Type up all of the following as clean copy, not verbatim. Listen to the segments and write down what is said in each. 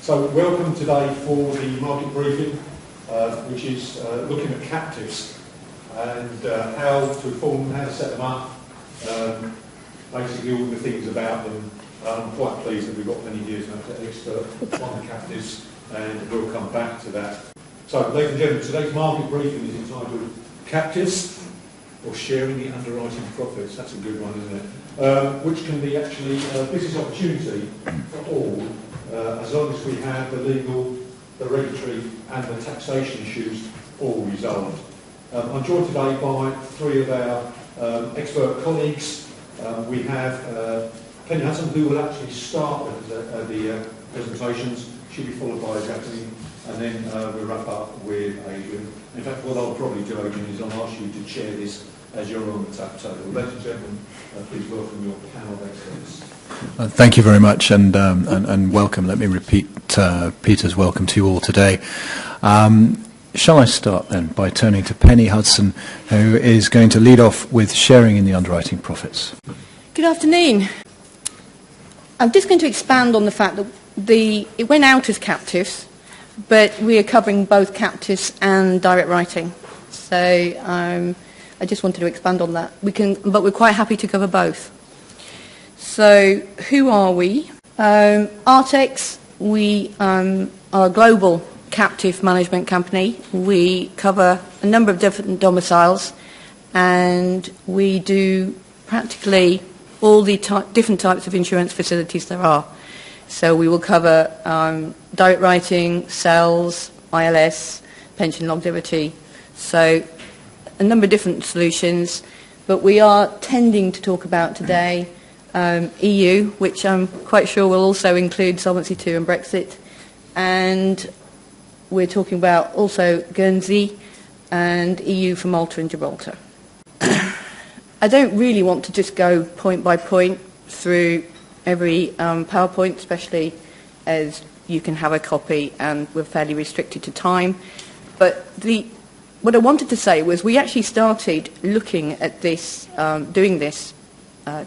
So welcome today for the market briefing, which is looking at captives and how to form them, how to set them up, basically all the things about them. I'm quite pleased that we've got many years now expert on the captives, and we'll come back to that. So, ladies and gentlemen, today's market briefing is entitled Captives, or Sharing the Underwriting Profits. That's a good one, isn't it? Which can be actually a business opportunity for all, as long as we have the legal, the regulatory and the taxation issues all resolved. I'm joined today by three of our expert colleagues. We have Penny Hudson, who will actually start the presentations. She'll be followed by Jacqueline, and then we'll wrap up with Adrian. In fact, what I'll probably do, Adrian, is I'll ask you to chair this as you're on the table. Ladies and gentlemen, please welcome your panel of experts. Thank you very much, and welcome. Let me repeat Peter's welcome to you all today. Shall I start then by turning to Penny Hudson, who is going to lead off with sharing in the underwriting profits. Good afternoon. I'm just going to expand on the fact that it went out as captives, but we are covering both captives and direct writing. So I just wanted to expand on that. But we're quite happy to cover both. So who are we? Artex, we are a global captive management company. We cover a number of different domiciles, and we do practically all the different types of insurance facilities there are. So we will cover direct writing, cells, ILS, pension longevity. So a number of different solutions, but we are tending to talk about today EU, which I'm quite sure will also include Solvency II and Brexit, and we're talking about also Guernsey and EU for Malta and Gibraltar. I don't really want to just go point by point through every PowerPoint, especially as you can have a copy and we're fairly restricted to time. But what I wanted to say was we actually started looking at this, doing this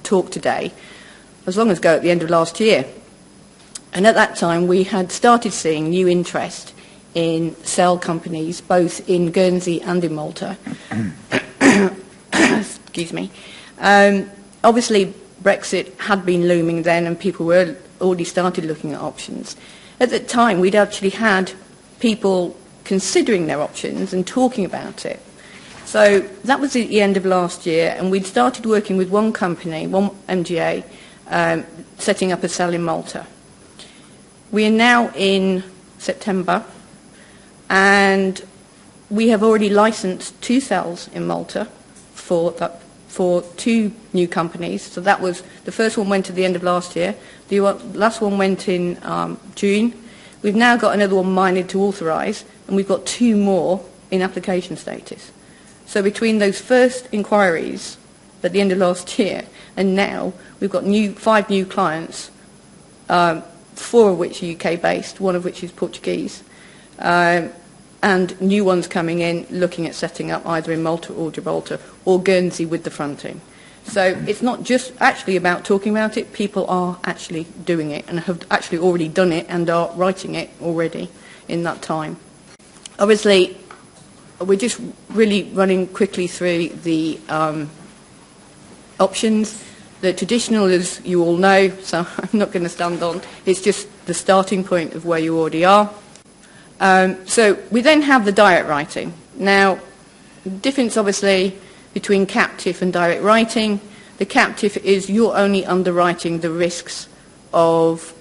talk today, as long ago at the end of last year. And at that time we had started seeing new interest in cell companies, both in Guernsey and in Malta. Excuse me. Obviously, Brexit had been looming then, and people were already started looking at options. At the time, we'd actually had people considering their options and talking about it. So that was at the end of last year, and we'd started working with one company, one MGAA, setting up a cell in Malta. We are now in September, and we have already licensed 2 cells in Malta for 2 new companies. So that was, the first one went at the end of last year. The last one went in June. We've now got another one minded to authorise, and we've got 2 more in application status. So between those first inquiries at the end of last year and now, we've got 5 new clients, 4 of which are UK-based, 1 of which is Portuguese, and new ones coming in looking at setting up either in Malta or Gibraltar or Guernsey with the fronting. So it's not just actually about talking about it, people are actually doing it and have actually already done it and are writing it already in that time. Obviously, we're just really running quickly through the options. The traditional, as you all know, so I'm not going to stand on, it's just the starting point of where you already are. So we then have the direct writing. Now, the difference obviously between captive and direct writing, the captive is you're only underwriting the risks of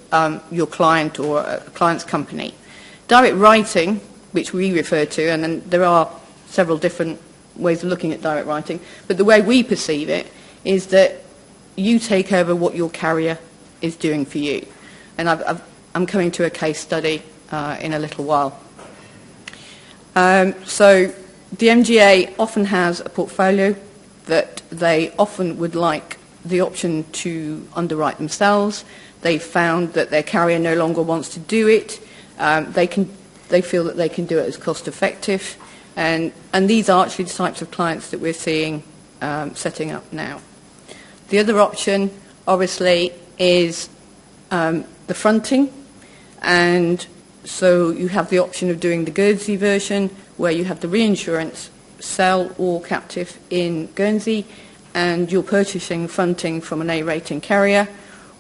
your client or a client's company. Direct writing, which we refer to, and then there are several different ways of looking at direct writing, but the way we perceive it is that you take over what your carrier is doing for you. And I'm coming to a case study in a little while. So the MGA often has a portfolio that they often would like the option to underwrite themselves. They've found that their carrier no longer wants to do it. They feel that they can do it as cost effective. And these are actually the types of clients that we're seeing setting up now. The other option, obviously, is the fronting. And so you have the option of doing the Guernsey version, where you have the reinsurance cell or captive in Guernsey, and you're purchasing fronting from an A rating carrier,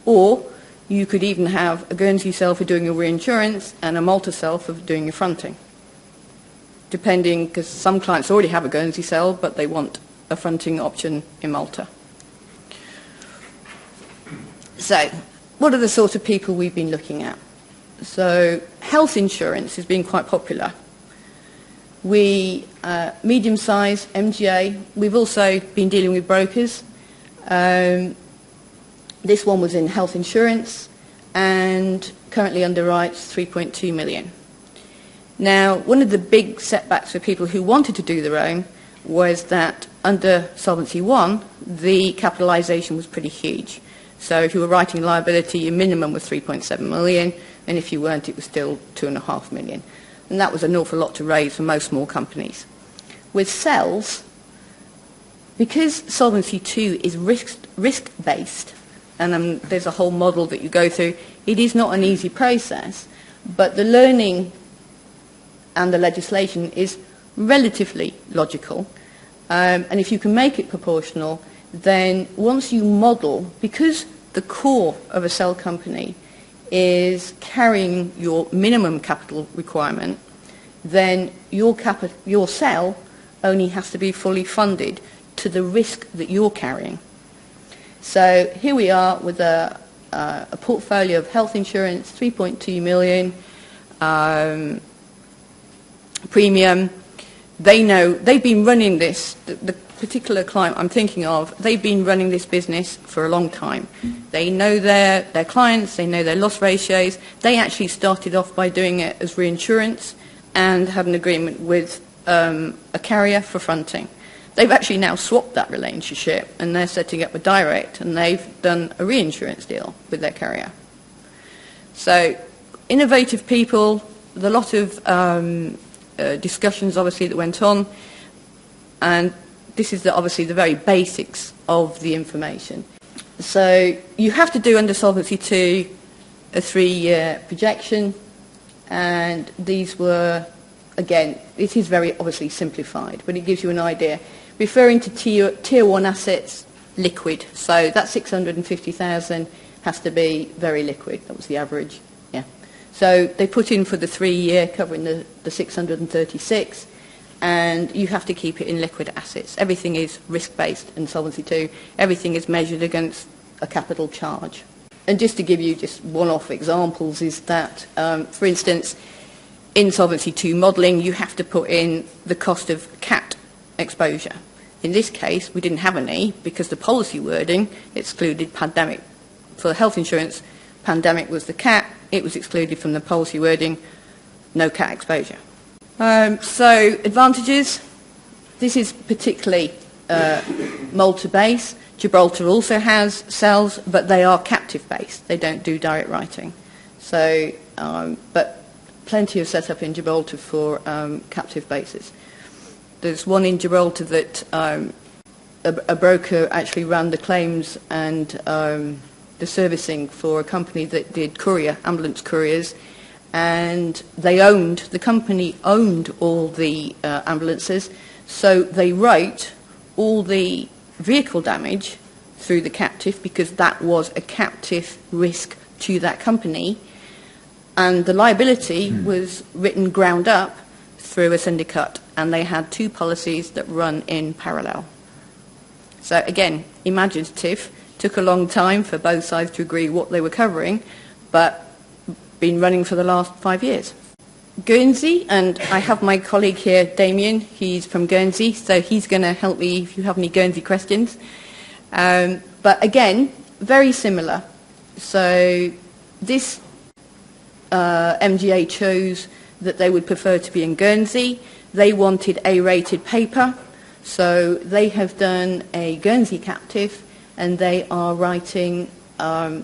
or you could even have a Guernsey cell for doing your reinsurance and a Malta cell for doing your fronting, depending, because some clients already have a Guernsey cell, but they want a fronting option in Malta. So, what are the sort of people we've been looking at? So, health insurance has been quite popular. We, medium-sized MGA, we've also been dealing with brokers. This one was in health insurance and currently underwrites 3.2 million. Now, one of the big setbacks for people who wanted to do their own was that under Solvency I, the capitalisation was pretty huge. So if you were writing liability, your minimum was 3.7 million, and if you weren't, it was still 2.5 million. And that was an awful lot to raise for most small companies. With cells, because Solvency II is risk-based, and there's a whole model that you go through, it is not an easy process, but the learning and the legislation is relatively logical. And if you can make it proportional, then once you model, because the core of a cell company is carrying your minimum capital requirement, then your cell only has to be fully funded to the risk that you're carrying. So here we are with a portfolio of health insurance, 3.2 million premium. They know, they've been running this, the particular client I'm thinking of, they've been running this business for a long time. They know their clients, they know their loss ratios. They actually started off by doing it as reinsurance and had an agreement with a carrier for fronting. They've actually now swapped that relationship and they're setting up a direct and they've done a reinsurance deal with their carrier. So innovative people, there's a lot of discussions obviously that went on, and this is obviously the very basics of the information. So you have to do under Solvency II a 3-year projection, and these were, again, it is very obviously simplified, but it gives you an idea. Referring to tier 1 assets, liquid, so that 650,000 has to be very liquid. That was the average. So they put in for the 3-year covering the 636, and you have to keep it in liquid assets. Everything is risk-based in Solvency II. Everything is measured against a capital charge. And just to give you just one-off examples is that, for instance, in Solvency II modelling, you have to put in the cost of cat exposure. In this case, we didn't have any because the policy wording excluded pandemic. For health insurance, pandemic was the cat. It was excluded from the policy wording, no cat exposure. So advantages, this is particularly Malta-based. Gibraltar also has cells, but they are captive-based. They don't do direct writing. So, but plenty of setup in Gibraltar for captive bases. There's one in Gibraltar that a broker actually ran the claims and the servicing for a company that did ambulance couriers, and the company owned all the ambulances, so they wrote all the vehicle damage through the captive because that was a captive risk to that company, and the liability was written ground up through a syndicate, and they had 2 policies that run in parallel. So again, imaginative. Took a long time for both sides to agree what they were covering, but been running for the last 5 years. Guernsey, and I have my colleague here, Damien, he's from Guernsey, so he's going to help me if you have any Guernsey questions. But again, very similar. So this MGA chose that they would prefer to be in Guernsey. They wanted A-rated paper, so they have done a Guernsey captive, and they are writing, they're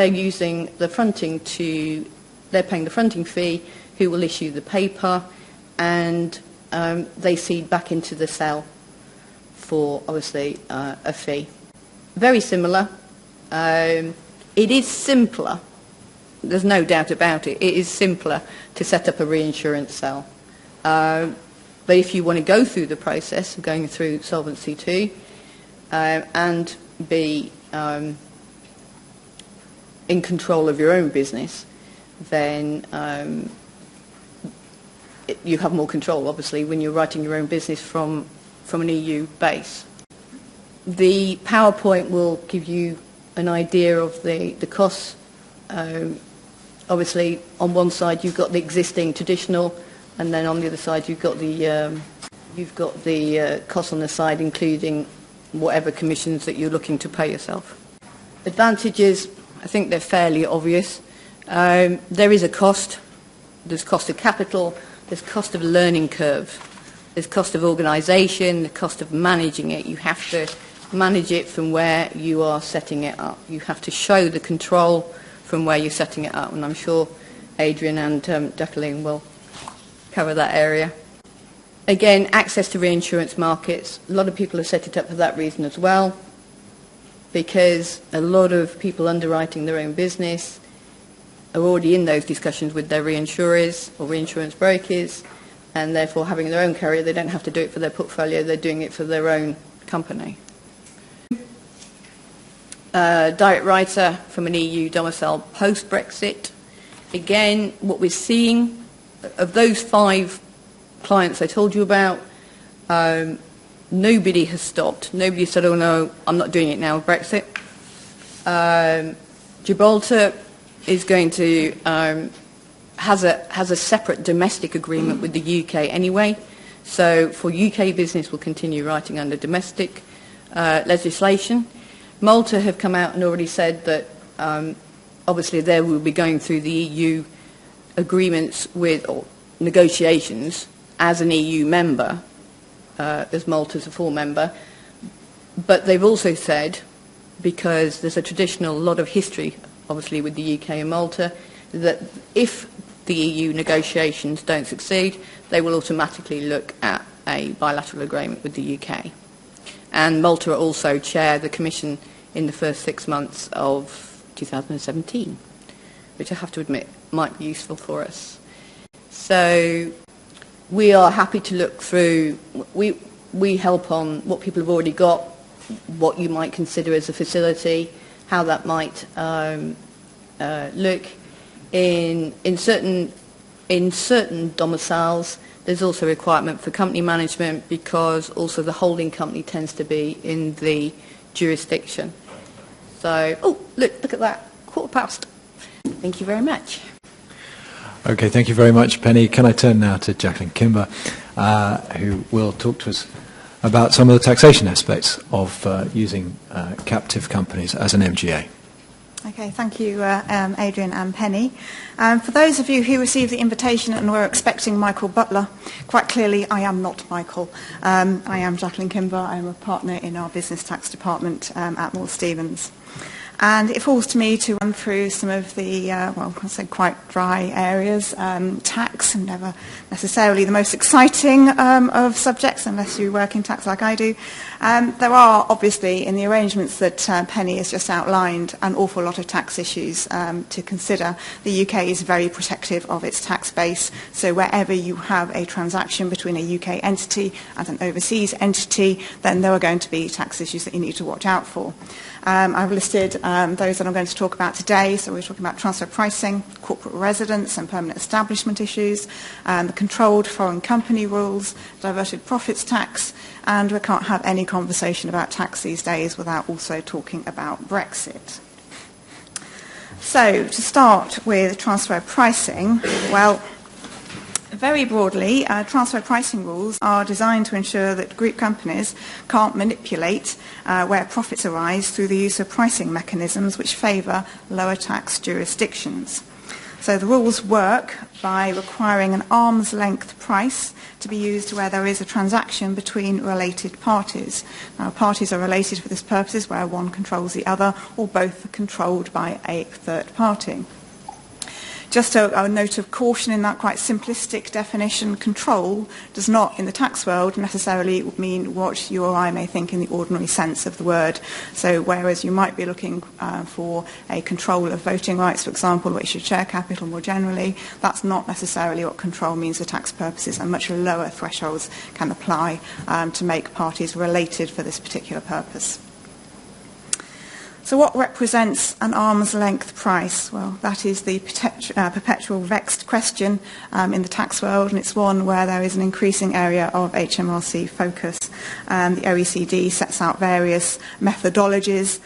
using the fronting they're paying the fronting fee, who will issue the paper, and they seed back into the cell for, obviously, a fee. Very similar. It is simpler there's no doubt about it. It is simpler to set up a reinsurance cell. But if you want to go through the process of going through Solvency II and be in control of your own business, then you have more control, obviously, when you're writing your own business from an EU base. The PowerPoint will give you an idea of the costs. Obviously, on one side you've got the existing traditional, and then on the other side you've got the costs on the side, including whatever commissions that you're looking to pay yourself. Advantages, I think they're fairly obvious. There is a cost. There's cost of capital. There's cost of learning curve. There's cost of organisation. The cost of managing it. You have to manage it from where you are setting it up. You have to show the control from where you're setting it up, and I'm sure Adrian and Jacqueline will cover that area. Again, access to reinsurance markets. A lot of people have set it up for that reason as well, because a lot of people underwriting their own business are already in those discussions with their reinsurers or reinsurance brokers, and therefore having their own carrier, they don't have to do it for their portfolio, they're doing it for their own company. Direct writer from an EU domicile post-Brexit. Again, what we're seeing, of those 5 clients I told you about, nobody has stopped. Nobody said, oh no, I'm not doing it now with Brexit. Gibraltar is going to, has a separate domestic agreement with the UK anyway. So for UK business, we'll continue writing under domestic legislation. Malta have come out and already said that obviously they will be going through the EU agreements with, or negotiations as an EU member, as Malta's a full member. But they've also said, because there's a traditional lot of history obviously with the UK and Malta, that if the EU negotiations don't succeed, they will automatically look at a bilateral agreement with the UK. And Malta also chair the Commission in the first 6 months of 2017, which I have to admit might be useful for us. So we are happy to look through, we help on what people have already got, what you might consider as a facility, how that might look. In certain domiciles, there's also a requirement for company management, because also the holding company tends to be in the jurisdiction. So, oh, look at that, 1:15. Thank you very much. Okay, thank you very much, Penny. Can I turn now to Jacqueline Kimber, who will talk to us about some of the taxation aspects of using captive companies as an MGA. Okay, thank you, Adrian and Penny. For those of you who received the invitation and were expecting Michael Butler, quite clearly I am not Michael. I am Jacqueline Kimber. I am a partner in our business tax department at Moore Stephens. And it falls to me to run through some of the, well, I'll say quite dry areas. Tax, never necessarily the most exciting of subjects, unless you work in tax like I do. There are, obviously, in the arrangements that Penny has just outlined, an awful lot of tax issues to consider. The UK is very protective of its tax base, so wherever you have a transaction between a UK entity and an overseas entity, then there are going to be tax issues that you need to watch out for. I've listed those that I'm going to talk about today. So we're talking about transfer pricing, corporate residence and permanent establishment issues, the controlled foreign company rules, diverted profits tax, and we can't have any conversation about tax these days without also talking about Brexit. So to start with transfer pricing, well, very broadly, transfer pricing rules are designed to ensure that group companies can't manipulate where profits arise through the use of pricing mechanisms which favour lower tax jurisdictions. So the rules work by requiring an arm's length price to be used where there is a transaction between related parties. Now, parties are related for this purpose where one controls the other or both are controlled by a third party. Just a note of caution in that quite simplistic definition, control does not, in the tax world, necessarily mean what you or I may think in the ordinary sense of the word. So whereas you might be looking for a control of voting rights, for example, or issued share capital more generally, that's not necessarily what control means for tax purposes, and much lower thresholds can apply to make parties related for this particular purpose. So what represents an arm's length price? Well, that is the perpetual vexed question in the tax world, and it's one where there is an increasing area of HMRC focus. The OECD sets out various methodologies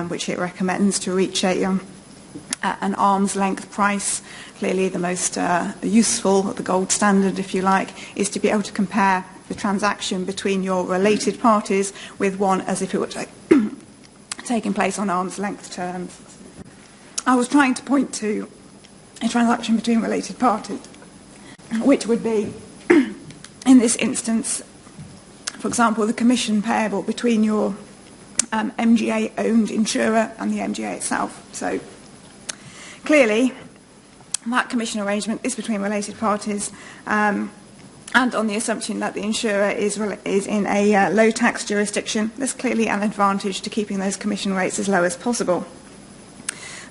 which it recommends to reach an arm's length price. Clearly the most useful, the gold standard if you like, is to be able to compare the transaction between your related parties with one as if it were taking place on arm's length terms. I was trying to point to a transaction between related parties, which would be, in this instance, for example, the commission payable between your MGA-owned insurer and the MGA itself. So clearly, that commission arrangement is between related parties, and on the assumption that the insurer is in a low tax jurisdiction, there's clearly an advantage to keeping those commission rates as low as possible.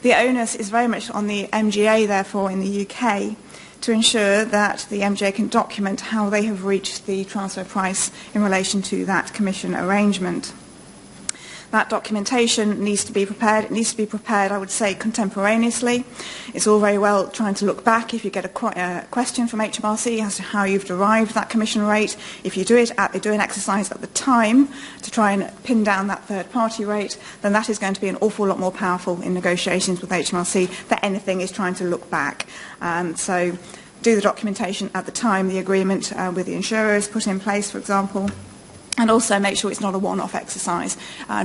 The onus is very much on the MGA, therefore, in the UK, to ensure that the MGA can document how they have reached the transfer price in relation to that commission arrangement. That documentation needs to be prepared. It needs to be prepared, I would say, contemporaneously. It's all very well trying to look back if you get a question from HMRC as to how you've derived that commission rate. If you do an exercise at the time to try and pin down that third-party rate, then that is going to be an awful lot more powerful in negotiations with HMRC than anything is trying to look back. So do the documentation at the time the agreement with the insurer is put in place, for example. And also make sure it's not a one-off exercise.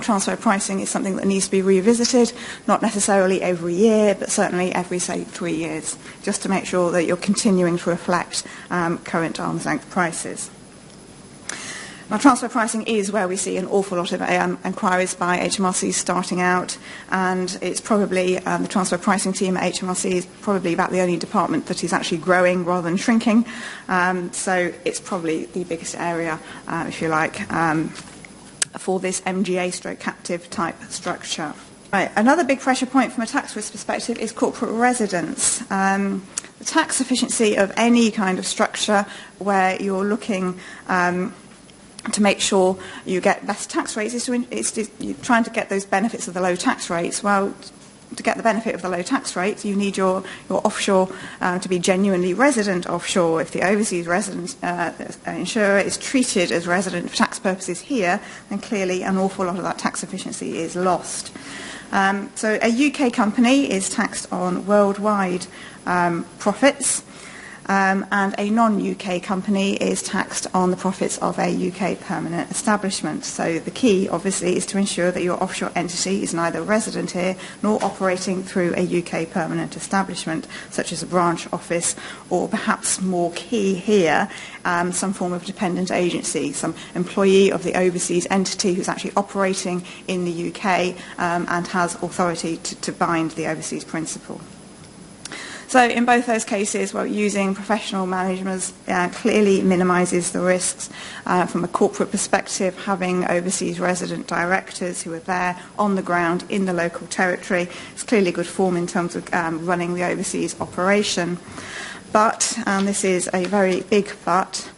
Transfer pricing is something that needs to be revisited, not necessarily every year, but certainly every, say, 3 years, just to make sure that you're continuing to reflect current arm's length prices. Now, transfer pricing is where we see an awful lot of inquiries by HMRC starting out, and it's probably, the transfer pricing team at HMRC is probably about the only department that is actually growing rather than shrinking, so it's probably the biggest area, if you like, for this MGA stroke captive type structure. Right, another big pressure point from a tax risk perspective is corporate residence. The tax efficiency of any kind of structure where you're looking to make sure you get best tax rates is you're trying to get those benefits of the low tax rates. Well, to get the benefit of the low tax rates, you need your offshore to be genuinely resident offshore. If the overseas resident insurer is treated as resident for tax purposes here, then clearly an awful lot of that tax efficiency is lost. So a UK company is taxed on worldwide profits, and a non-UK company is taxed on the profits of a UK permanent establishment. So the key, obviously, is to ensure that your offshore entity is neither resident here nor operating through a UK permanent establishment, such as a branch office, or perhaps more key here, some form of dependent agency, some employee of the overseas entity who's actually operating in the UK and has authority to bind the overseas principal. So in both those cases, well, using professional managers clearly minimises the risks. From a corporate perspective, having overseas resident directors who are there on the ground in the local territory is clearly good form in terms of running the overseas operation. But, and this is a very big but,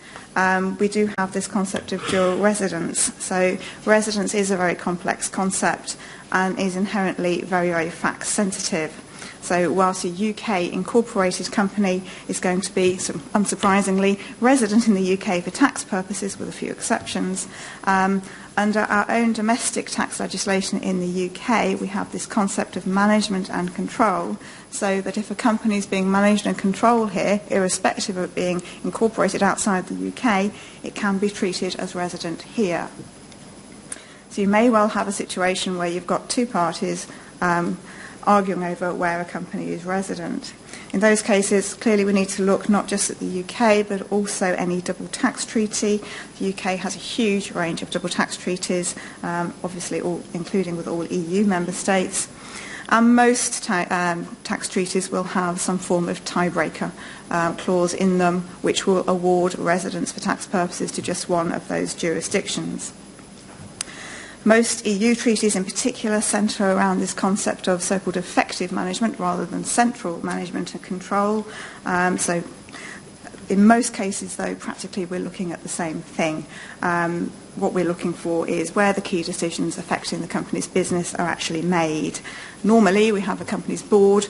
we do have this concept of dual residence. So residence is a very complex concept and is inherently very, very fact sensitive. So whilst a UK incorporated company is going to be, unsurprisingly, resident in the UK for tax purposes, with a few exceptions, under our own domestic tax legislation in the UK, we have this concept of management and control, so that if a company is being managed and controlled here, irrespective of being incorporated outside the UK, it can be treated as resident here. So you may well have a situation where you've got two parties arguing over where a company is resident. In those cases, clearly we need to look not just at the UK, but also any double tax treaty. The UK has a huge range of double tax treaties, obviously including with all EU member states. And most tax treaties will have some form of tiebreaker clause in them, which will award residence for tax purposes to just one of those jurisdictions. Most EU treaties in particular centre around this concept of so-called effective management rather than central management and control. So in most cases, though, practically we're looking at the same thing. What we're looking for is where the key decisions affecting the company's business are actually made. Normally, we have a company's board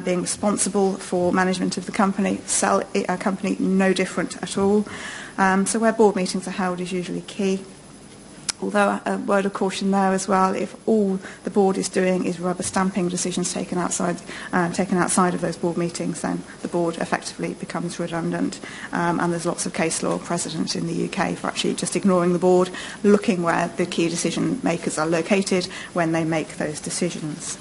being responsible for management of the company. Sell a company, no different at all. So where board meetings are held is usually key. Although a word of caution there as well, if all the board is doing is rubber stamping decisions taken outside of those board meetings, then the board effectively becomes redundant. And there's lots of case law precedent in the UK for actually just ignoring the board, looking where the key decision makers are located when they make those decisions.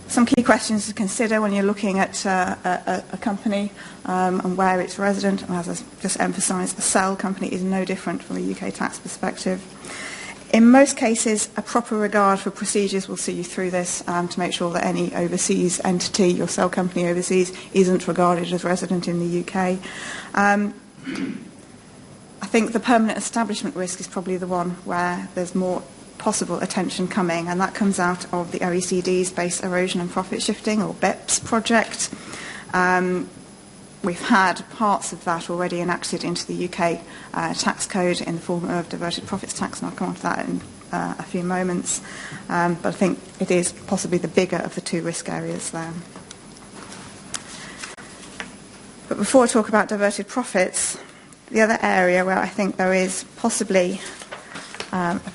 Some key questions to consider when you're looking at a company and where it's resident. And as I just emphasised, a cell company is no different from a UK tax perspective. In most cases, a proper regard for procedures will see you through this to make sure that any overseas entity, your cell company overseas, isn't regarded as resident in the UK. I think the permanent establishment risk is probably the one where there's more possible attention coming, and that comes out of the OECD's Base Erosion and Profit Shifting, or BEPS project. We've had parts of that already enacted into the UK tax code in the form of diverted profits tax, and I'll come on to that in a few moments. But I think it is possibly the bigger of the two risk areas there. But before I talk about diverted profits, the other area where I think there is possibly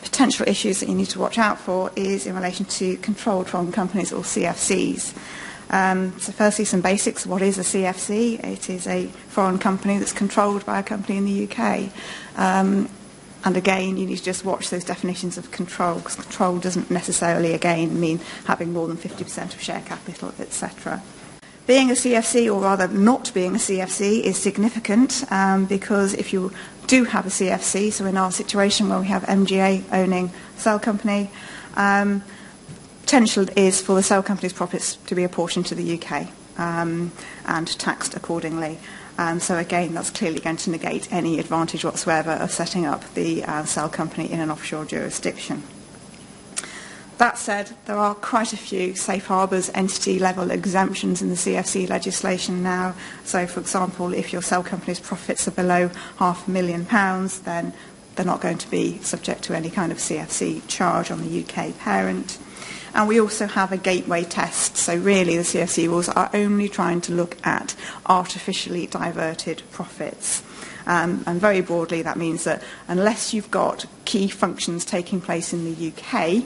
potential issues that you need to watch out for is in relation to controlled foreign companies, or CFCs. So firstly, some basics. What is a CFC? It is a foreign company that's controlled by a company in the UK. And again, you need to just watch those definitions of control, because control doesn't necessarily, again, mean having more than 50% of share capital, etc. Being a CFC, or rather not being a CFC, is significant because if you do have a CFC, so in our situation where we have MGAA owning a cell company, potential is for the cell company's profits to be apportioned to the UK and taxed accordingly. So again, that's clearly going to negate any advantage whatsoever of setting up the cell company in an offshore jurisdiction. That said, there are quite a few safe harbours, entity-level exemptions in the CFC legislation now. So, for example, if your cell company's profits are below £500,000, then they're not going to be subject to any kind of CFC charge on the UK parent. And we also have a gateway test. So really, the CFC rules are only trying to look at artificially diverted profits. And very broadly, that means that unless you've got key functions taking place in the UK,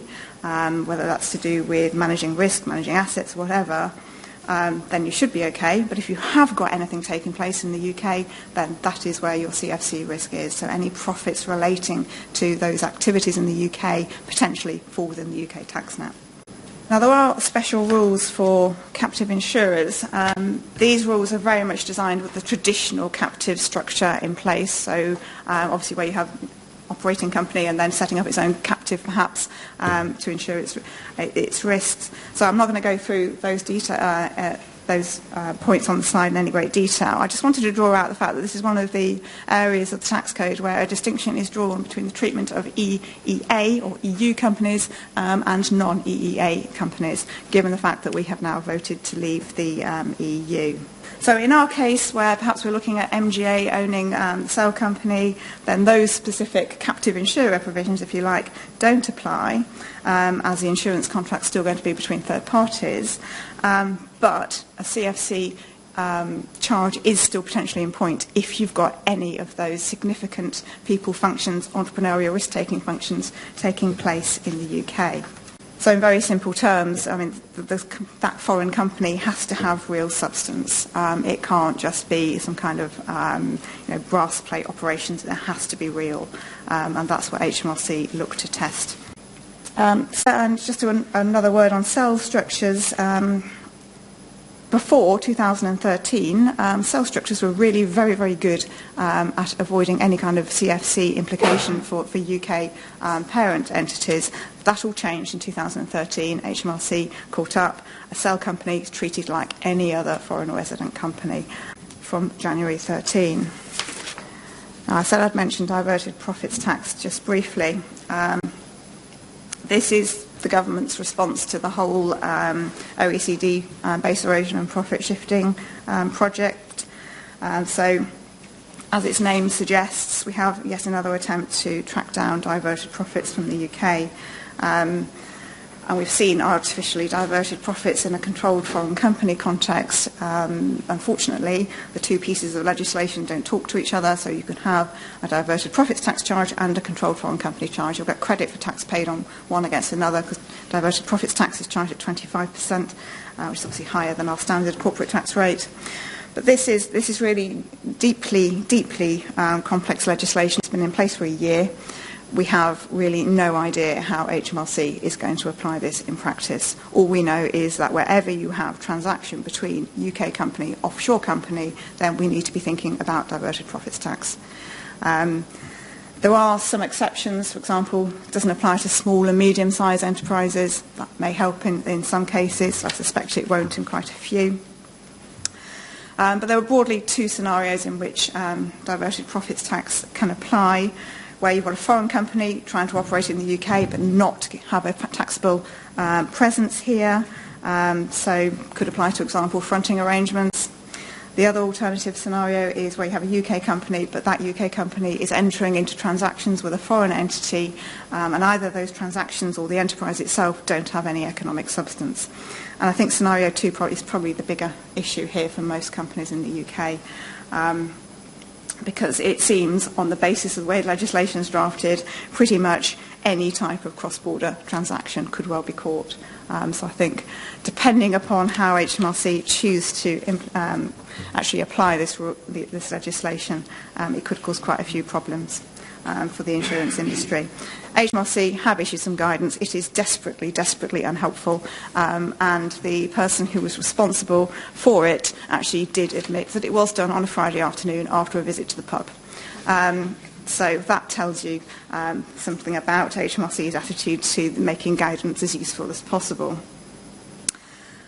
whether that's to do with managing risk, managing assets, whatever, then you should be okay. But if you have got anything taking place in the UK, then that is where your CFC risk is. So any profits relating to those activities in the UK potentially fall within the UK tax net. Now, there are special rules for captive insurers. These rules are very much designed with the traditional captive structure in place. So obviously where you have operating company and then setting up its own captive perhaps to insure its risks. So I'm not going to go through those points on the slide in any great detail. I just wanted to draw out the fact that this is one of the areas of the tax code where a distinction is drawn between the treatment of EEA or EU companies and non-EEA companies, given the fact that we have now voted to leave the EU. So in our case, where perhaps we're looking at MGA owning the cell company, then those specific captive insurer provisions, if you like, don't apply, as the insurance contract's still going to be between third parties. But a CFC charge is still potentially in point if you've got any of those significant people functions, entrepreneurial risk-taking functions taking place in the UK. So in very simple terms, I mean, that foreign company has to have real substance. It can't just be some kind of brass plate operations. It has to be real, and that's what HMRC look to test. And just another word on cell structures. Before 2013, cell structures were really very, very good at avoiding any kind of CFC implication for UK parent entities. That all changed in 2013. HMRC caught up. A cell company is treated like any other foreign resident company from January 13. I said I'd mention diverted profits tax just briefly. This is the government's response to the whole OECD base erosion and profit shifting project. So, as its name suggests, we have yet another attempt to track down diverted profits from the UK. And we've seen artificially diverted profits in a controlled foreign company context. Unfortunately, the two pieces of legislation don't talk to each other, so you can have a diverted profits tax charge and a controlled foreign company charge. You'll get credit for tax paid on one against another, because diverted profits tax is charged at 25%, which is obviously higher than our standard corporate tax rate. But this is really deeply complex legislation. It's been in place for a year. We have really no idea how HMRC is going to apply this in practice. All we know is that wherever you have transaction between UK company, offshore company, then we need to be thinking about diverted profits tax. There are some exceptions. For example, it doesn't apply to small and medium-sized enterprises. That may help in some cases. I suspect it won't in quite a few. But there are broadly two scenarios in which diverted profits tax can apply, where you've got a foreign company trying to operate in the UK but not have a taxable presence here. So could apply to, for example, fronting arrangements. The other alternative scenario is where you have a UK company, but that UK company is entering into transactions with a foreign entity, and either those transactions or the enterprise itself don't have any economic substance. And I think scenario 2 is probably the bigger issue here for most companies in the UK. Because it seems, on the basis of the way legislation is drafted, pretty much any type of cross-border transaction could well be caught. So I think, depending upon how HMRC choose to actually apply this legislation, it could cause quite a few problems for the insurance industry. HMRC have issued some guidance. It is desperately unhelpful, and the person who was responsible for it actually did admit that it was done on a Friday afternoon after a visit to the pub. So that tells you something about HMRC's attitude to making guidance as useful as possible.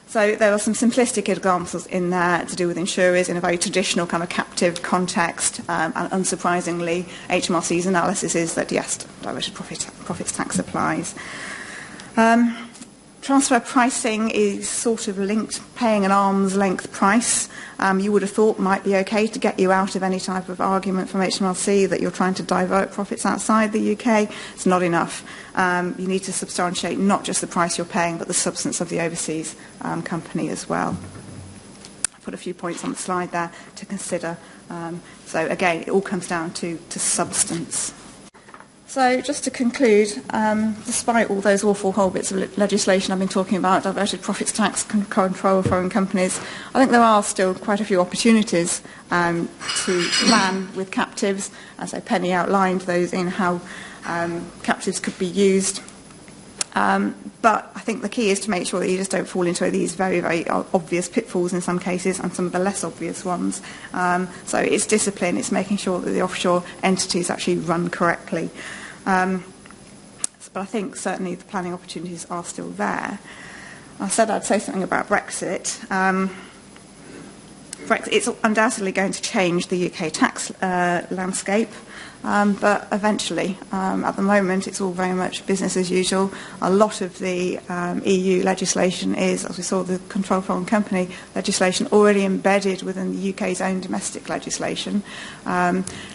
So there are some simplistic examples in there to do with insurers in a very traditional kind of captive context, and unsurprisingly, HMRC's analysis is that yes, diverted profits tax applies. Transfer pricing is sort of linked, paying an arm's length price. You would have thought might be okay to get you out of any type of argument from HMRC that you're trying to divert profits outside the UK. It's not enough. You need to substantiate not just the price you're paying, but the substance of the overseas company as well. I put a few points on the slide there to consider. So again, it all comes down to substance. So just to conclude, despite all those awful whole bits of legislation I've been talking about, diverted profits tax, control of foreign companies, I think there are still quite a few opportunities to plan with captives. As Penny outlined those in how captives could be used. But I think the key is to make sure that you just don't fall into these very, very obvious pitfalls in some cases and some of the less obvious ones. So it's discipline, it's making sure that the offshore entities actually run correctly. But I think certainly the planning opportunities are still there. I said I'd say something about Brexit. It's undoubtedly going to change the UK tax landscape. But eventually, at the moment, it's all very much business as usual. A lot of the EU legislation is, as we saw, the control foreign company legislation already embedded within the UK's own domestic legislation.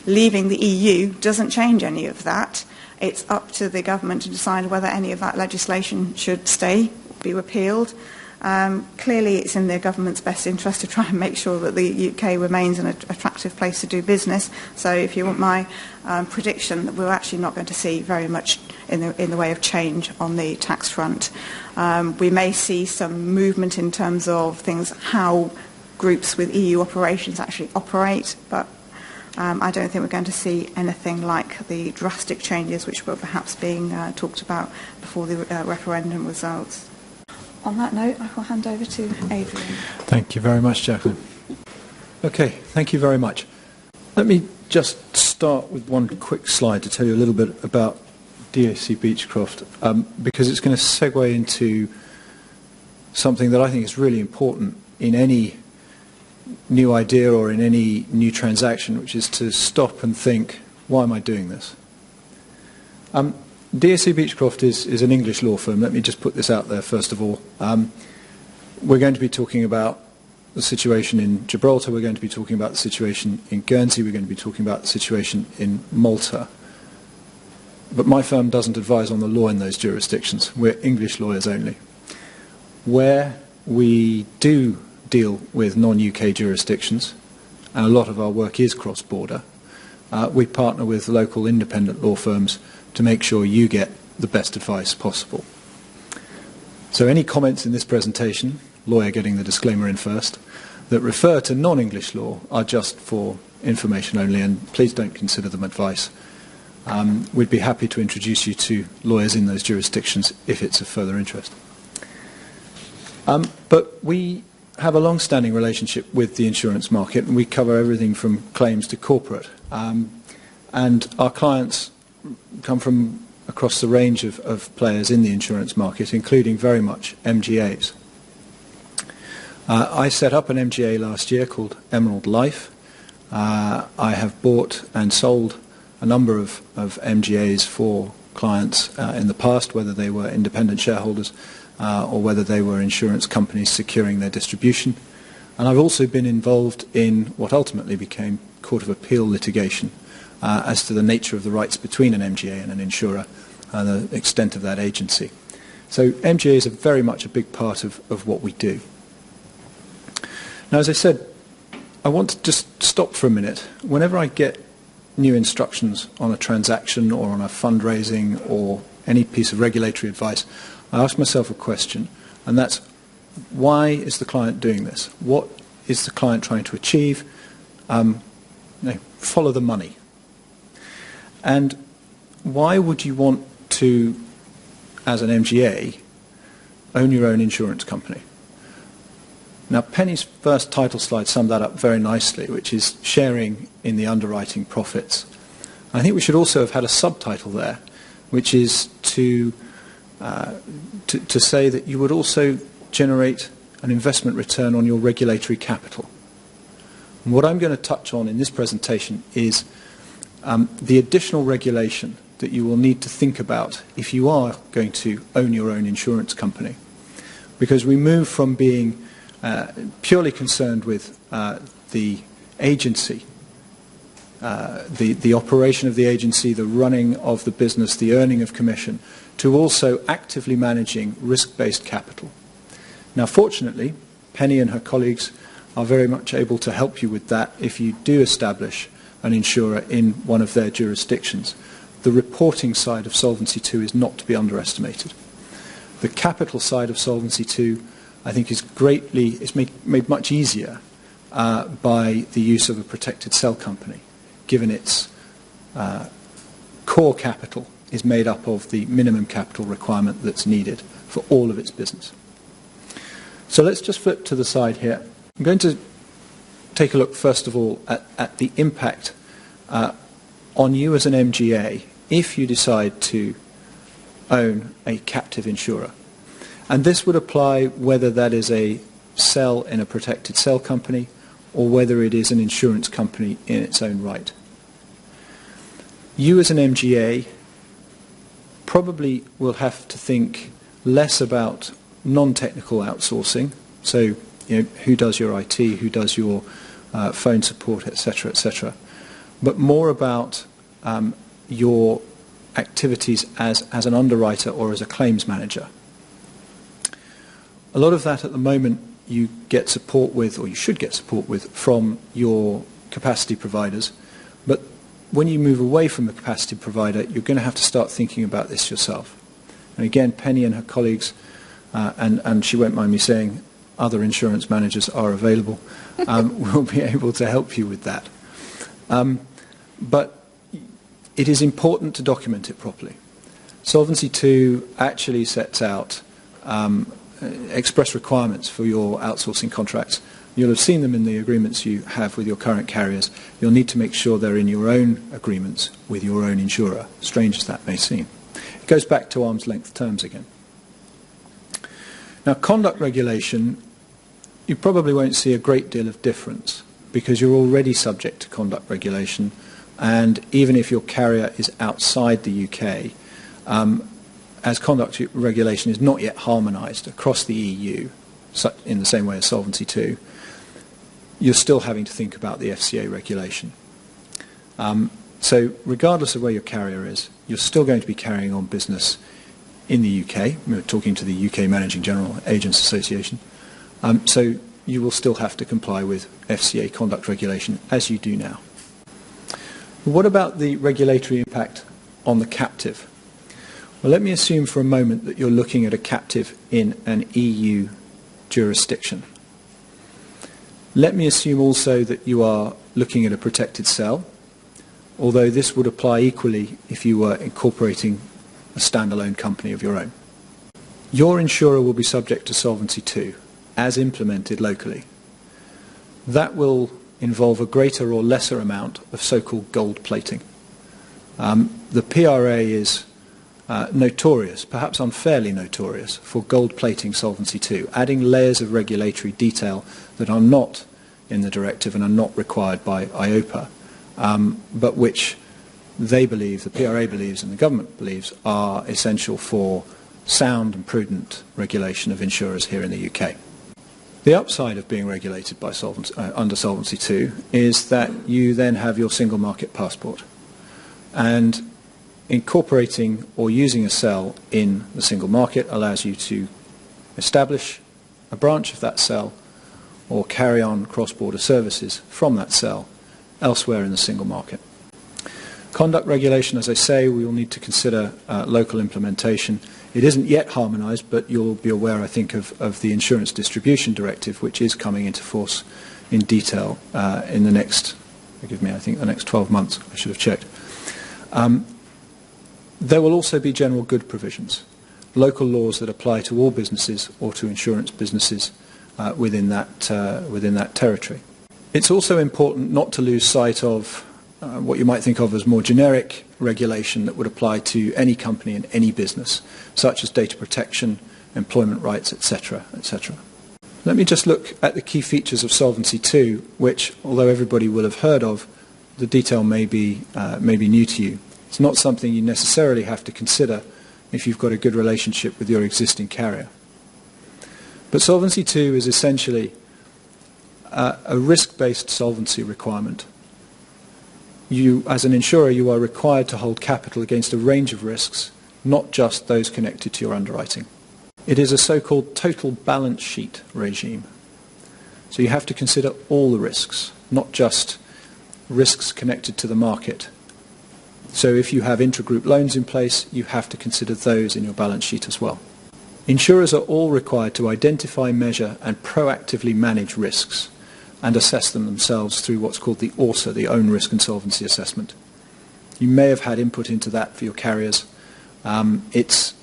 Leaving the EU doesn't change any of that. It's up to the government to decide whether any of that legislation should stay, be repealed. Clearly, it's in the government's best interest to try and make sure that the UK remains an attractive place to do business. So if you want my prediction, that we're actually not going to see very much in the way of change on the tax front. We may see some movement in terms of things, how groups with EU operations actually operate, but I don't think we're going to see anything like the drastic changes which were perhaps being talked about before the referendum results. On that note, I will hand over to Adrian. Thank you very much, Jacqueline. Okay, thank you very much. Let me just start with one quick slide to tell you a little bit about DAC Beachcroft, because it's going to segue into something that I think is really important in any new idea or in any new transaction, which is to stop and think, why am I doing this? DAC Beachcroft is an English law firm. Let me just put this out there first of all. We're going to be talking about the situation in Gibraltar, we're going to be talking about the situation in Guernsey, we're going to be talking about the situation in Malta. But my firm doesn't advise on the law in those jurisdictions. We're English lawyers only. Where we do deal with non-UK jurisdictions, and a lot of our work is cross-border, we partner with local independent law firms to make sure you get the best advice possible. So any comments in this presentation, lawyer getting the disclaimer in first, that refer to non-English law are just for information only, and please don't consider them advice. We'd be happy to introduce you to lawyers in those jurisdictions if it's of further interest. But we have a long-standing relationship with the insurance market, and we cover everything from claims to corporate. And our clients come from across the range of players in the insurance market, including very much MGAs. I set up an MGA last year called Emerald Life. I have bought and sold a number of MGAs for clients in the past, whether they were independent shareholders or whether they were insurance companies securing their distribution. And I've also been involved in what ultimately became Court of Appeal litigation as to the nature of the rights between an MGA and an insurer and the extent of that agency. So MGAs are very much a big part of what we do. Now, as I said, I want to just stop for a minute. Whenever I get new instructions on a transaction or on a fundraising or any piece of regulatory advice, I ask myself a question, and that's, why is the client doing this? What is the client trying to achieve? Follow the money. And why would you want to, as an MGA, own your own insurance company? Now, Penny's first title slide summed that up very nicely, which is sharing in the underwriting profits. I think we should also have had a subtitle there, which is to say that you would also generate an investment return on your regulatory capital. And what I'm going to touch on in this presentation is the additional regulation that you will need to think about if you are going to own your own insurance company. Because we move from being purely concerned with the agency, the operation of the agency, the running of the business, the earning of commission, to also actively managing risk-based capital. Now, fortunately, Penny and her colleagues are very much able to help you with that if you do establish an insurer in one of their jurisdictions. The reporting side of Solvency II is not to be underestimated. The capital side of Solvency II, I think, is made much easier by the use of a protected cell company, given its core capital is made up of the minimum capital requirement that's needed for all of its business. So let's just flip to the side here. I'm going to take a look, first of all, at the impact on you as an MGA if you decide to own a captive insurer. And this would apply whether that is a cell in a protected cell company or whether it is an insurance company in its own right. You as an MGA probably will have to think less about non-technical outsourcing, so who does your IT, who does your phone support, etc., but more about your activities as an underwriter or as a claims manager. A lot of that at the moment you get support with, or you should get support with, from your capacity providers, but when you move away from the capacity provider, you're going to have to start thinking about this yourself. And again, Penny and her colleagues, and she won't mind me saying other insurance managers are available, will be able to help you with that. But it is important to document it properly. Solvency II actually sets out express requirements for your outsourcing contracts. You'll have seen them in the agreements you have with your current carriers. You'll need to make sure they're in your own agreements with your own insurer, strange as that may seem. It goes back to arm's length terms again. Now, conduct regulation, you probably won't see a great deal of difference because you're already subject to conduct regulation, and even if your carrier is outside the UK, as conduct regulation is not yet harmonised across the EU in the same way as Solvency II, you're still having to think about the FCA regulation. So regardless of where your carrier is, you're still going to be carrying on business in the UK. We're talking to the UK Managing General Agents Association. So you will still have to comply with FCA conduct regulation as you do now. What about the regulatory impact on the captive? Well, let me assume for a moment that you're looking at a captive in an EU jurisdiction. Let me assume also that you are looking at a protected cell, although this would apply equally if you were incorporating a standalone company of your own. Your insurer will be subject to Solvency II as implemented locally. That will involve a greater or lesser amount of so-called gold plating. The PRA is notorious, perhaps unfairly notorious, for gold plating Solvency II, adding layers of regulatory detail that are not in the directive and are not required by IOPA, but which they believe, the PRA believes and the government believes, are essential for sound and prudent regulation of insurers here in the UK. The upside of being regulated by under Solvency II is that you then have your single market passport. And incorporating or using a cell in the single market allows you to establish a branch of that cell or carry on cross-border services from that cell elsewhere in the single market. Conduct regulation, as I say, we will need to consider local implementation. It isn't yet harmonised, but you'll be aware, I think, of the Insurance Distribution Directive, which is coming into force in detail in the next, forgive me, I think the next 12 months. I should have checked. There will also be general good provisions, local laws that apply to all businesses or to insurance businesses within that territory. It's also important not to lose sight of what you might think of as more generic regulation that would apply to any company and any business, such as data protection, employment rights, etc., etc. Let me just look at the key features of Solvency II, which, although everybody will have heard of, the detail may be new to you. It's not something you necessarily have to consider if you've got a good relationship with your existing carrier. But Solvency II is essentially a risk-based solvency requirement. You, as an insurer, you are required to hold capital against a range of risks, not just those connected to your underwriting. It is a so-called total balance sheet regime. So you have to consider all the risks, not just risks connected to the market. So if you have intragroup loans in place, you have to consider those in your balance sheet as well. Insurers are all required to identify, measure and proactively manage risks and assess them themselves through what's called the ORSA, the Own Risk and Solvency Assessment. You may have had input into that for your carriers. This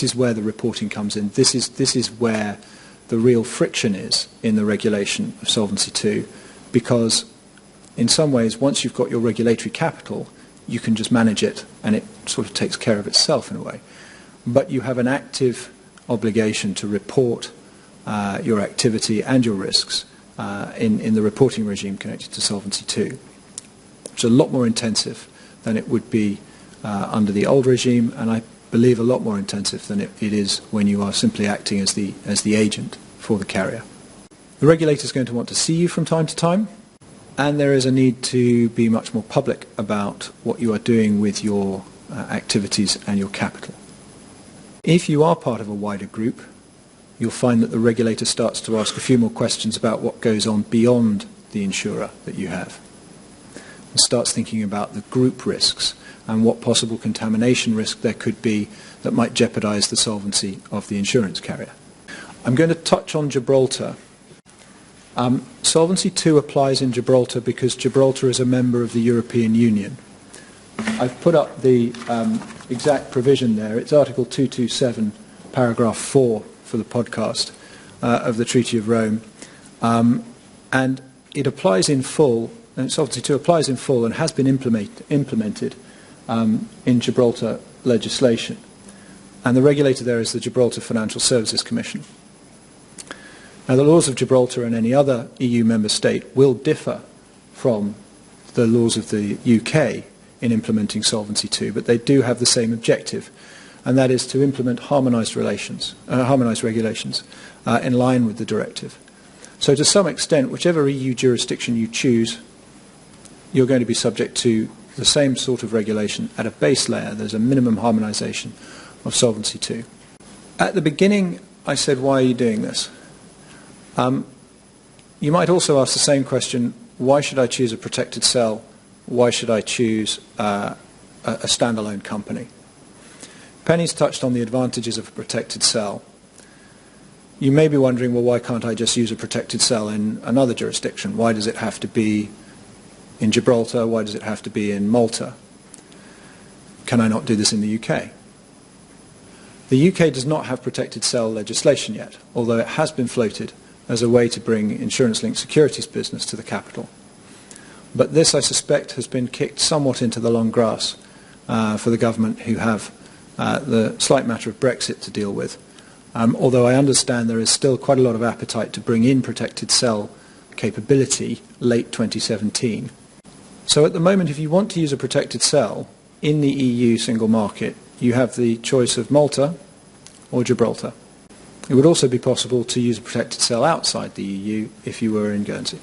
is where the reporting comes in. This is where the real friction is in the regulation of Solvency II, because in some ways, once you've got your regulatory capital, you can just manage it and it sort of takes care of itself in a way. But you have an active obligation to report your activity and your risks in the reporting regime connected to Solvency II. It's a lot more intensive than it would be under the old regime, and I believe a lot more intensive than it is when you are simply acting as the agent for the carrier. The regulator is going to want to see you from time to time, and there is a need to be much more public about what you are doing with your activities and your capital. If you are part of a wider group, you'll find that the regulator starts to ask a few more questions about what goes on beyond the insurer that you have, and starts thinking about the group risks and what possible contamination risk there could be that might jeopardize the solvency of the insurance carrier. I'm going to touch on Gibraltar. Solvency II applies in Gibraltar because Gibraltar is a member of the European Union. I've put up the exact provision there. It's Article 227 paragraph 4 for the podcast of the Treaty of Rome, and it applies in full, and Solvency II applies in full and has been implemented in Gibraltar legislation. And the regulator there is the Gibraltar Financial Services Commission. Now, the laws of Gibraltar and any other EU member state will differ from the laws of the UK in implementing Solvency II, but they do have the same objective, and that is to implement harmonised regulations in line with the directive. So to some extent, whichever EU jurisdiction you choose, you're going to be subject to the same sort of regulation at a base layer. There's a minimum harmonisation of Solvency II. At the beginning, I said, why are you doing this? You might also ask the same question, why should I choose a protected cell? Why should I choose a standalone company? Penny's touched on the advantages of a protected cell. You may be wondering, well, why can't I just use a protected cell in another jurisdiction? Why does it have to be in Gibraltar? Why does it have to be in Malta? Can I not do this in the UK? The UK does not have protected cell legislation yet, although it has been floated as a way to bring insurance-linked securities business to the capital. But this, I suspect, has been kicked somewhat into the long grass for the government, who have the slight matter of Brexit to deal with. Although I understand there is still quite a lot of appetite to bring in protected cell capability late 2017. So at the moment, if you want to use a protected cell in the EU single market, you have the choice of Malta or Gibraltar. It would also be possible to use a protected cell outside the EU if you were in Guernsey.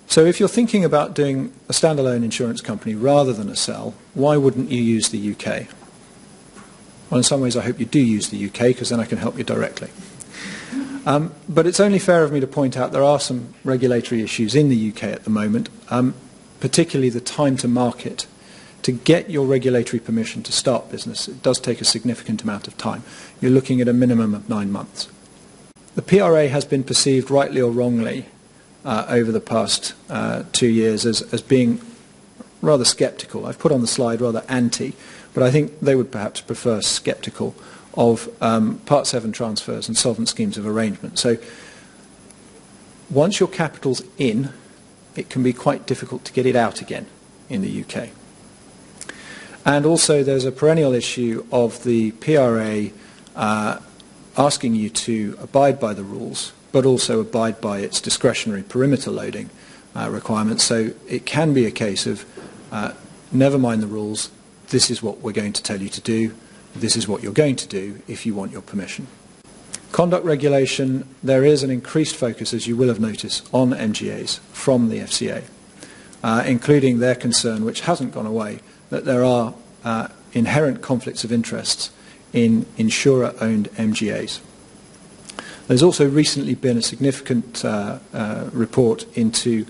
So if you're thinking about doing a standalone insurance company rather than a cell, why wouldn't you use the UK? Well, in some ways I hope you do use the UK, because then I can help you directly. But it's only fair of me to point out there are some regulatory issues in the UK at the moment, particularly the time to market. To get your regulatory permission to start business, it does take a significant amount of time. You're looking at a minimum of 9 months. The PRA has been perceived, rightly or wrongly, over the past 2 years as being rather sceptical. I've put on the slide rather anti, but I think they would perhaps prefer sceptical of Part 7 transfers and solvent schemes of arrangement. So once your capital's in, it can be quite difficult to get it out again in the UK. And also there's a perennial issue of the PRA asking you to abide by the rules, but also abide by its discretionary perimeter loading requirements. So it can be a case of never mind the rules, this is what we're going to tell you to do, this is what you're going to do if you want your permission. Conduct regulation, there is an increased focus, as you will have noticed, on MGAs from the FCA, including their concern, which hasn't gone away, that there are inherent conflicts of interests in insurer-owned MGAs. There's also recently been a significant report into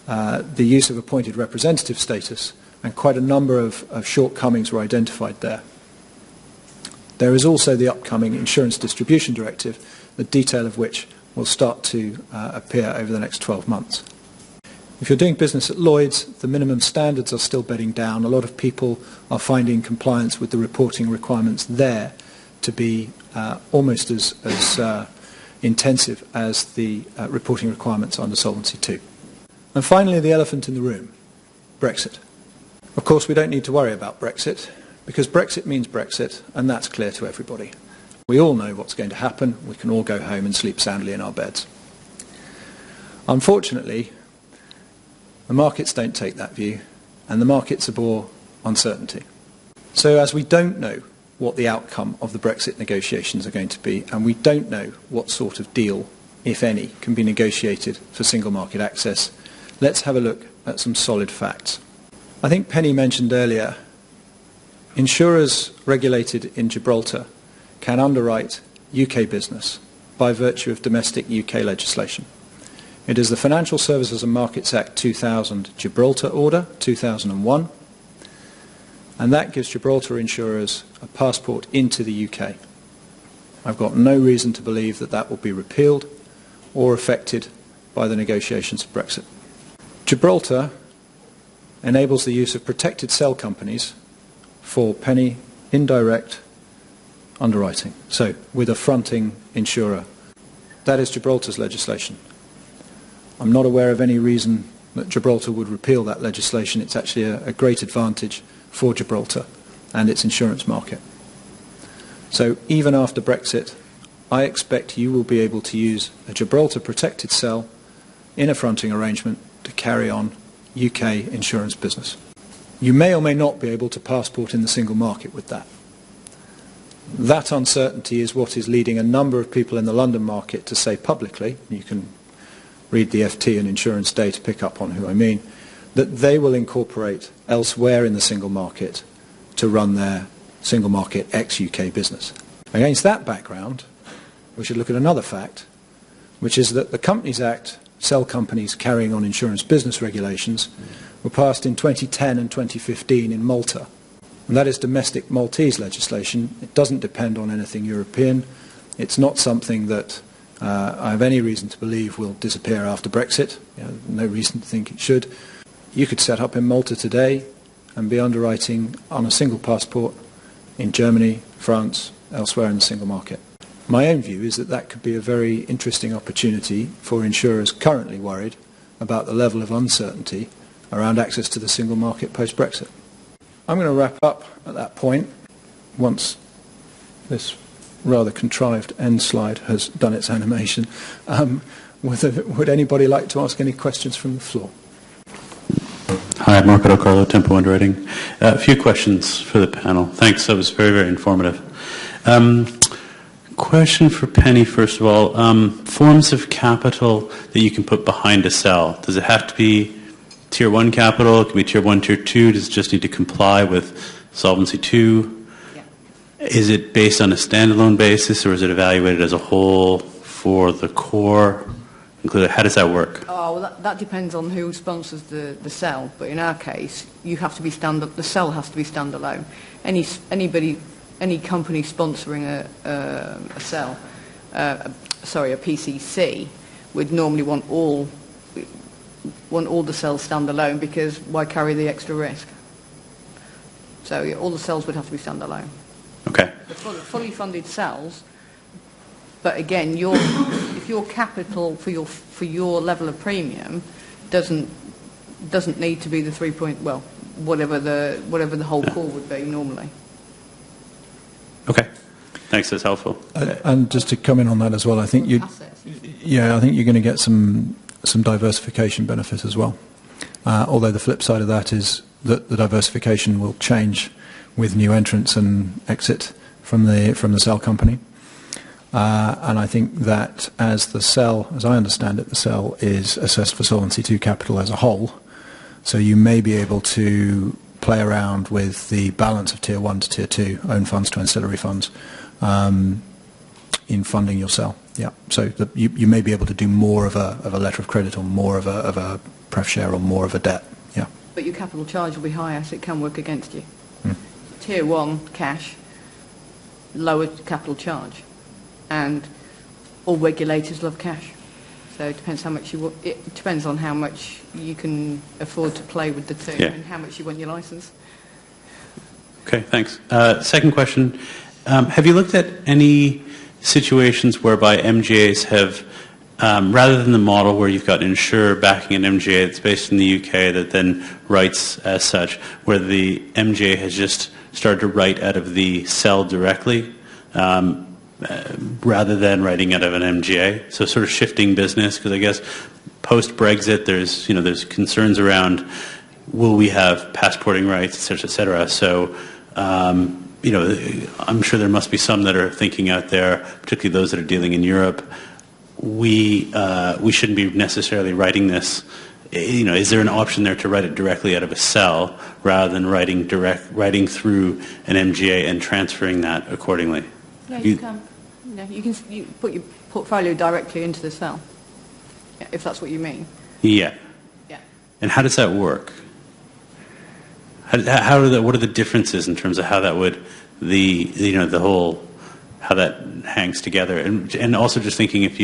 the use of appointed representative status, and quite a number of shortcomings were identified there. There is also the upcoming Insurance Distribution Directive, the detail of which will start to appear over the next 12 months. If you're doing business at Lloyd's, the minimum standards are still bedding down. A lot of people are finding compliance with the reporting requirements there to be almost as intensive as the reporting requirements under Solvency II. And finally, the elephant in the room, Brexit. Of course, we don't need to worry about Brexit, because Brexit means Brexit, and that's clear to everybody. We all know what's going to happen. We can all go home and sleep soundly in our beds. Unfortunately, the markets don't take that view, and the markets abhor uncertainty. So as we don't know what the outcome of the Brexit negotiations are going to be, and we don't know what sort of deal, if any, can be negotiated for single market access, let's have a look at some solid facts. I think Penny mentioned earlier, insurers regulated in Gibraltar can underwrite UK business by virtue of domestic UK legislation. It is the Financial Services and Markets Act 2000 Gibraltar Order 2001, and that gives Gibraltar insurers a passport into the UK. I've got no reason to believe that that will be repealed or affected by the negotiations of Brexit. Gibraltar enables the use of protected cell companies for penny, indirect underwriting. So with a fronting insurer. That is Gibraltar's legislation. I'm not aware of any reason that Gibraltar would repeal that legislation. It's actually a great advantage for Gibraltar and its insurance market. So even after Brexit, I expect you will be able to use a Gibraltar protected cell in a fronting arrangement to carry on UK insurance business. You may or may not be able to passport in the single market with that. That uncertainty is what is leading a number of people in the London market to say publicly, you can read the FT and insurance day to pick up on who I mean, that they will incorporate elsewhere in the single market to run their single market ex-UK business. Against that background, we should look at another fact, which is that the Companies Act, cell companies carrying on insurance business regulations, were passed in 2010 and 2015 in Malta. And that is domestic Maltese legislation. It doesn't depend on anything European. It's not something that I have any reason to believe will disappear after Brexit. No reason to think it should. You could set up in Malta today and be underwriting on a single passport in Germany, France, elsewhere in the single market. My own view is that that could be a very interesting opportunity for insurers currently worried about the level of uncertainty around access to the single market post-Brexit. I'm going to wrap up at that point once this rather contrived end slide has done its animation. Would anybody like to ask any questions from the floor? Hi, Marco Carlo, Tempo Underwriting. A few questions for the panel. Thanks, that was very, very informative. Question for Penny, first of all. Forms of capital that you can put behind a cell. Does it have to be Tier 1 capital? It can be Tier 1, Tier 2. Does it just need to comply with Solvency II? Yeah. Is it based on a standalone basis, or is it evaluated as a whole for the core? How does that work? Oh, well, that depends on who sponsors the cell. But in our case, you have to be the cell has to be standalone. Any company sponsoring a cell, a PCC, would normally want all the cells standalone, because why carry the extra risk? So yeah, all the cells would have to be standalone. Okay. The fully funded cells, but again, if your capital for your level of premium doesn't need to be the 3 point, well, whatever the whole core would be normally. Okay. Thanks, that's helpful. And just to come in on that as well, I think I think you're going to get some diversification benefit as well. Although the flip side of that is that the diversification will change with new entrants and exit from the cell company. And I think that as I understand it, the cell is assessed for Solvency II capital as a whole. So you may be able to play around with the balance of Tier 1 to Tier 2, own funds to ancillary funds, in funding your cell. Yeah. So you may be able to do more of a letter of credit, or more of a pref share, or more of a debt. Yeah. But your capital charge will be higher, so it can work against you. Mm. Tier 1 cash, lower capital charge, and all regulators love cash. So it depends how much it depends on how much you can afford to play with the two, and how much you want your license. Okay, thanks. Second question: have you looked at any situations whereby MGAs have, rather than the model where you've got an insurer backing an MGA that's based in the UK that then writes as such, where the MGA has just started to write out of the cell directly, rather than writing out of an MGA, so sort of shifting business? Because I guess post-Brexit, there's concerns around, will we have passporting rights, et cetera. So, I'm sure there must be some that are thinking out there, particularly those that are dealing in Europe. We shouldn't be necessarily writing this. Is there an option there to write it directly out of a cell rather than writing through an MGA and transferring that accordingly? Yeah, you can. You can put your portfolio directly into the cell, if that's what you mean. Yeah. Yeah. And how does that work? What are the differences in terms of how that would how that hangs together? And also just thinking if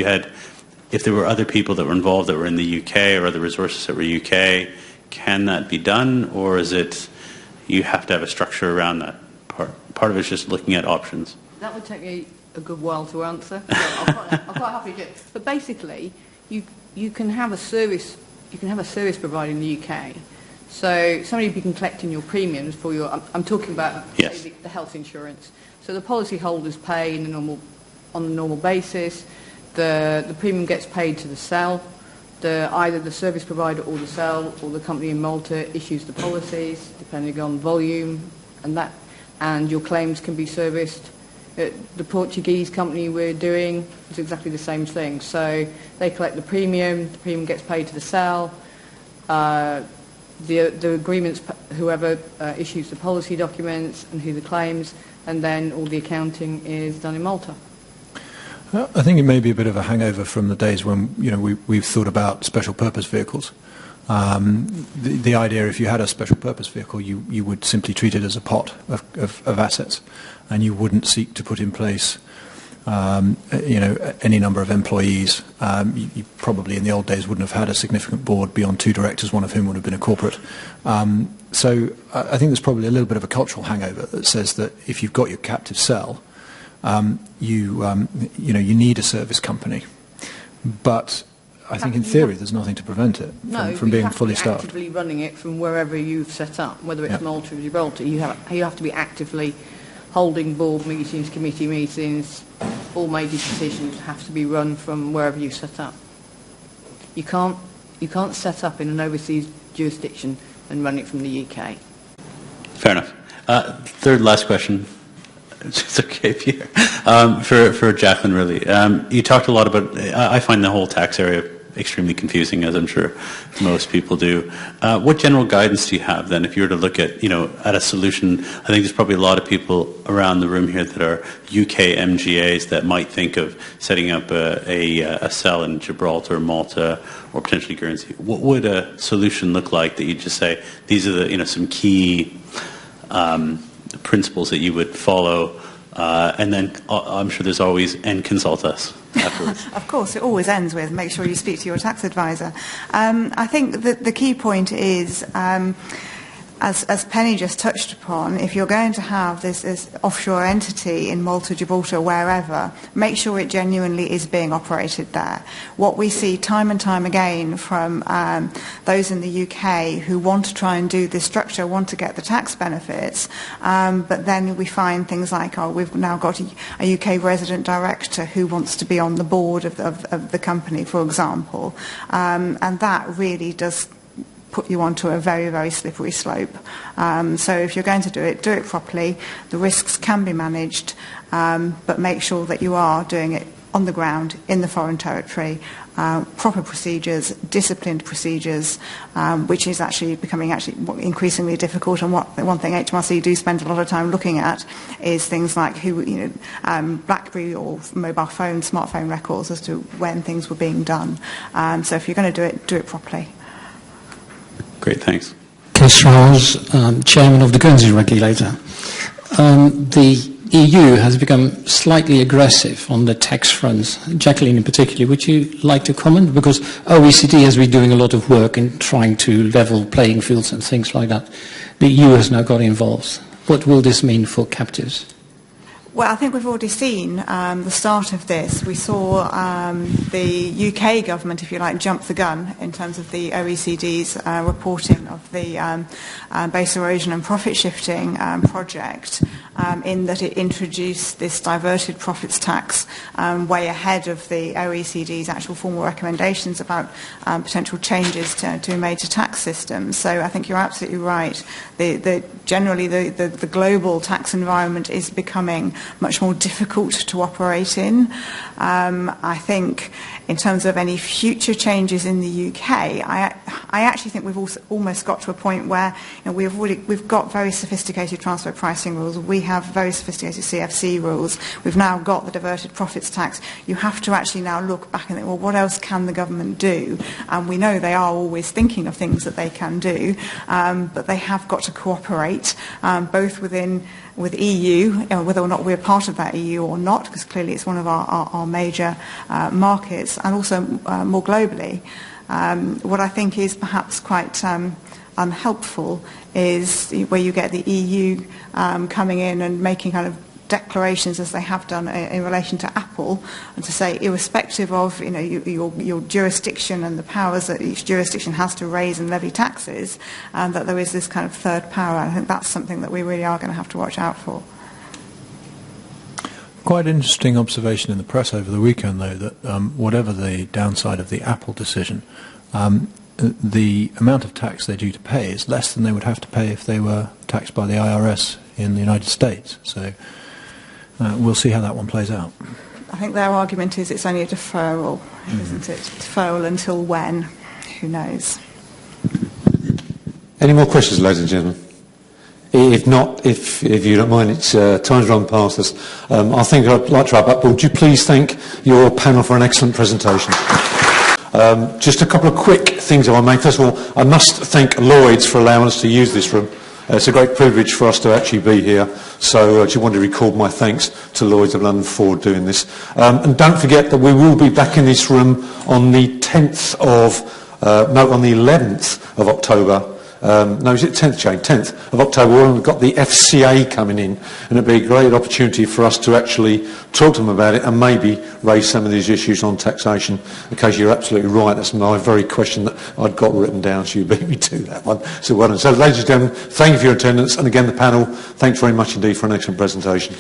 there were other people that were involved that were in the UK, or other resources that were UK, can that be done, or is it you have to have a structure around that part? Part of it's just looking at options. That would take me a good while to answer. So I'm quite happy to do it. But basically, you can have a service provider in the UK. So somebody who can collecting your premiums for your. I'm talking about Yes. the health insurance. So the policyholders pay on a normal basis. The premium gets paid to the cell. Either the service provider or the cell or the company in Malta issues the policies depending on volume and your claims can be serviced. The Portuguese company we're doing is exactly the same thing. So they collect the premium gets paid to the cell. The agreements, whoever issues the policy documents and who the claims, and then all the accounting is done in Malta. I think it may be a bit of a hangover from the days when we've thought about special purpose vehicles. The idea, if you had a special purpose vehicle, you would simply treat it as a pot of assets, and you wouldn't seek to put in place any number of employees. You probably in the old days wouldn't have had a significant board beyond 2 directors, one of whom would have been a corporate. So I think there's probably a little bit of a cultural hangover that says that if you've got your captive cell, you need a service company. But I think in theory there's nothing to prevent it from being fully staffed. Actively running it from wherever you've set up, whether it's Malta or Gibraltar. You have to be actively holding board meetings, committee meetings. All major decisions have to be run from wherever you set up. You can't set up in an overseas jurisdiction and run it from the UK. Fair enough. Third last question. It's okay, Peter. For Jacqueline, really. You talked a lot about. I find the whole tax area extremely confusing, as I'm sure most people do. What general guidance do you have then, if you were to look at a solution? I think there's probably a lot of people around the room here that are UK MGAs that might think of setting up a cell in Gibraltar, Malta, or potentially Guernsey. What would a solution look like that you'd just say these are the some key principles that you would follow, and then I'm sure there's always and consult us afterwards. Of course, it always ends with make sure you speak to your tax advisor. I think that the key point is, as Penny just touched upon, if you're going to have this offshore entity in Malta, Gibraltar, wherever, make sure it genuinely is being operated there. What we see time and time again from those in the UK who want to try and do this structure, want to get the tax benefits, but then we find things like, we've now got a UK resident director who wants to be on the board of the company, for example, and that really does put you onto a very, very slippery slope. So if you're going to do it properly. The risks can be managed, but make sure that you are doing it on the ground, in the foreign territory, proper procedures, disciplined procedures, which is actually becoming increasingly difficult. And one thing HMRC do spend a lot of time looking at is things like BlackBerry or mobile phone, smartphone records as to when things were being done. So if you're going to do it properly. Great, thanks. Chris Rouse, Chairman of the Guernsey Regulator. The EU has become slightly aggressive on the tax fronts. Jacqueline in particular, would you like to comment? Because OECD has been doing a lot of work in trying to level playing fields and things like that. The EU has now got involved. What will this mean for captives? Well, I think we've already seen the start of this. We saw the UK government, if you like, jump the gun in terms of the OECD's reporting of the base erosion and profit shifting project, in that it introduced this diverted profits tax way ahead of the OECD's actual formal recommendations about potential changes to be made to tax systems. So I think you're absolutely right. Generally, the global tax environment is becoming much more difficult to operate in. I think in terms of any future changes in the UK, I actually think we've also almost got to a point where we've got very sophisticated transfer pricing rules. We have very sophisticated CFC rules. We've now got the diverted profits tax. You have to actually now look back and think, well, what else can the government do? And we know they are always thinking of things that they can do, but they have got to cooperate, both with EU, whether or not we're part of that EU or not, because clearly it's one of our major markets, and also more globally. What I think is perhaps quite unhelpful is where you get the EU coming in and making kind of declarations as they have done in relation to Apple, and to say, irrespective of your jurisdiction and the powers that each jurisdiction has to raise and levy taxes, that there is this kind of third power. I think that's something that we really are going to have to watch out for. Quite interesting observation in the press over the weekend, though, that whatever the downside of the Apple decision, the amount of tax they're due to pay is less than they would have to pay if they were taxed by the IRS in the United States. So we'll see how that one plays out. I think their argument is it's only a deferral, isn't it? Deferral until when? Who knows? Any more questions, ladies and gentlemen? If not, if you don't mind, it's time's run past us. I think I'd like to wrap up. Would you please thank your panel for an excellent presentation? Just a couple of quick things I want to make. First of all, I must thank Lloyd's for allowing us to use this room. It's a great privilege for us to actually be here. So I just wanted to record my thanks to Lloyd's of London for doing this. And don't forget that we will be back in this room on the 10th on the 11th of October. No, is it 10th, Jane? 10th of October. We've got the FCA coming in, and it'd be a great opportunity for us to actually talk to them about it and maybe raise some of these issues on taxation. In case you're absolutely right, that's my very question that I'd got written down, so you beat me to that one. So well done. So, ladies and gentlemen, thank you for your attendance, and again, the panel, thanks very much indeed for an excellent presentation.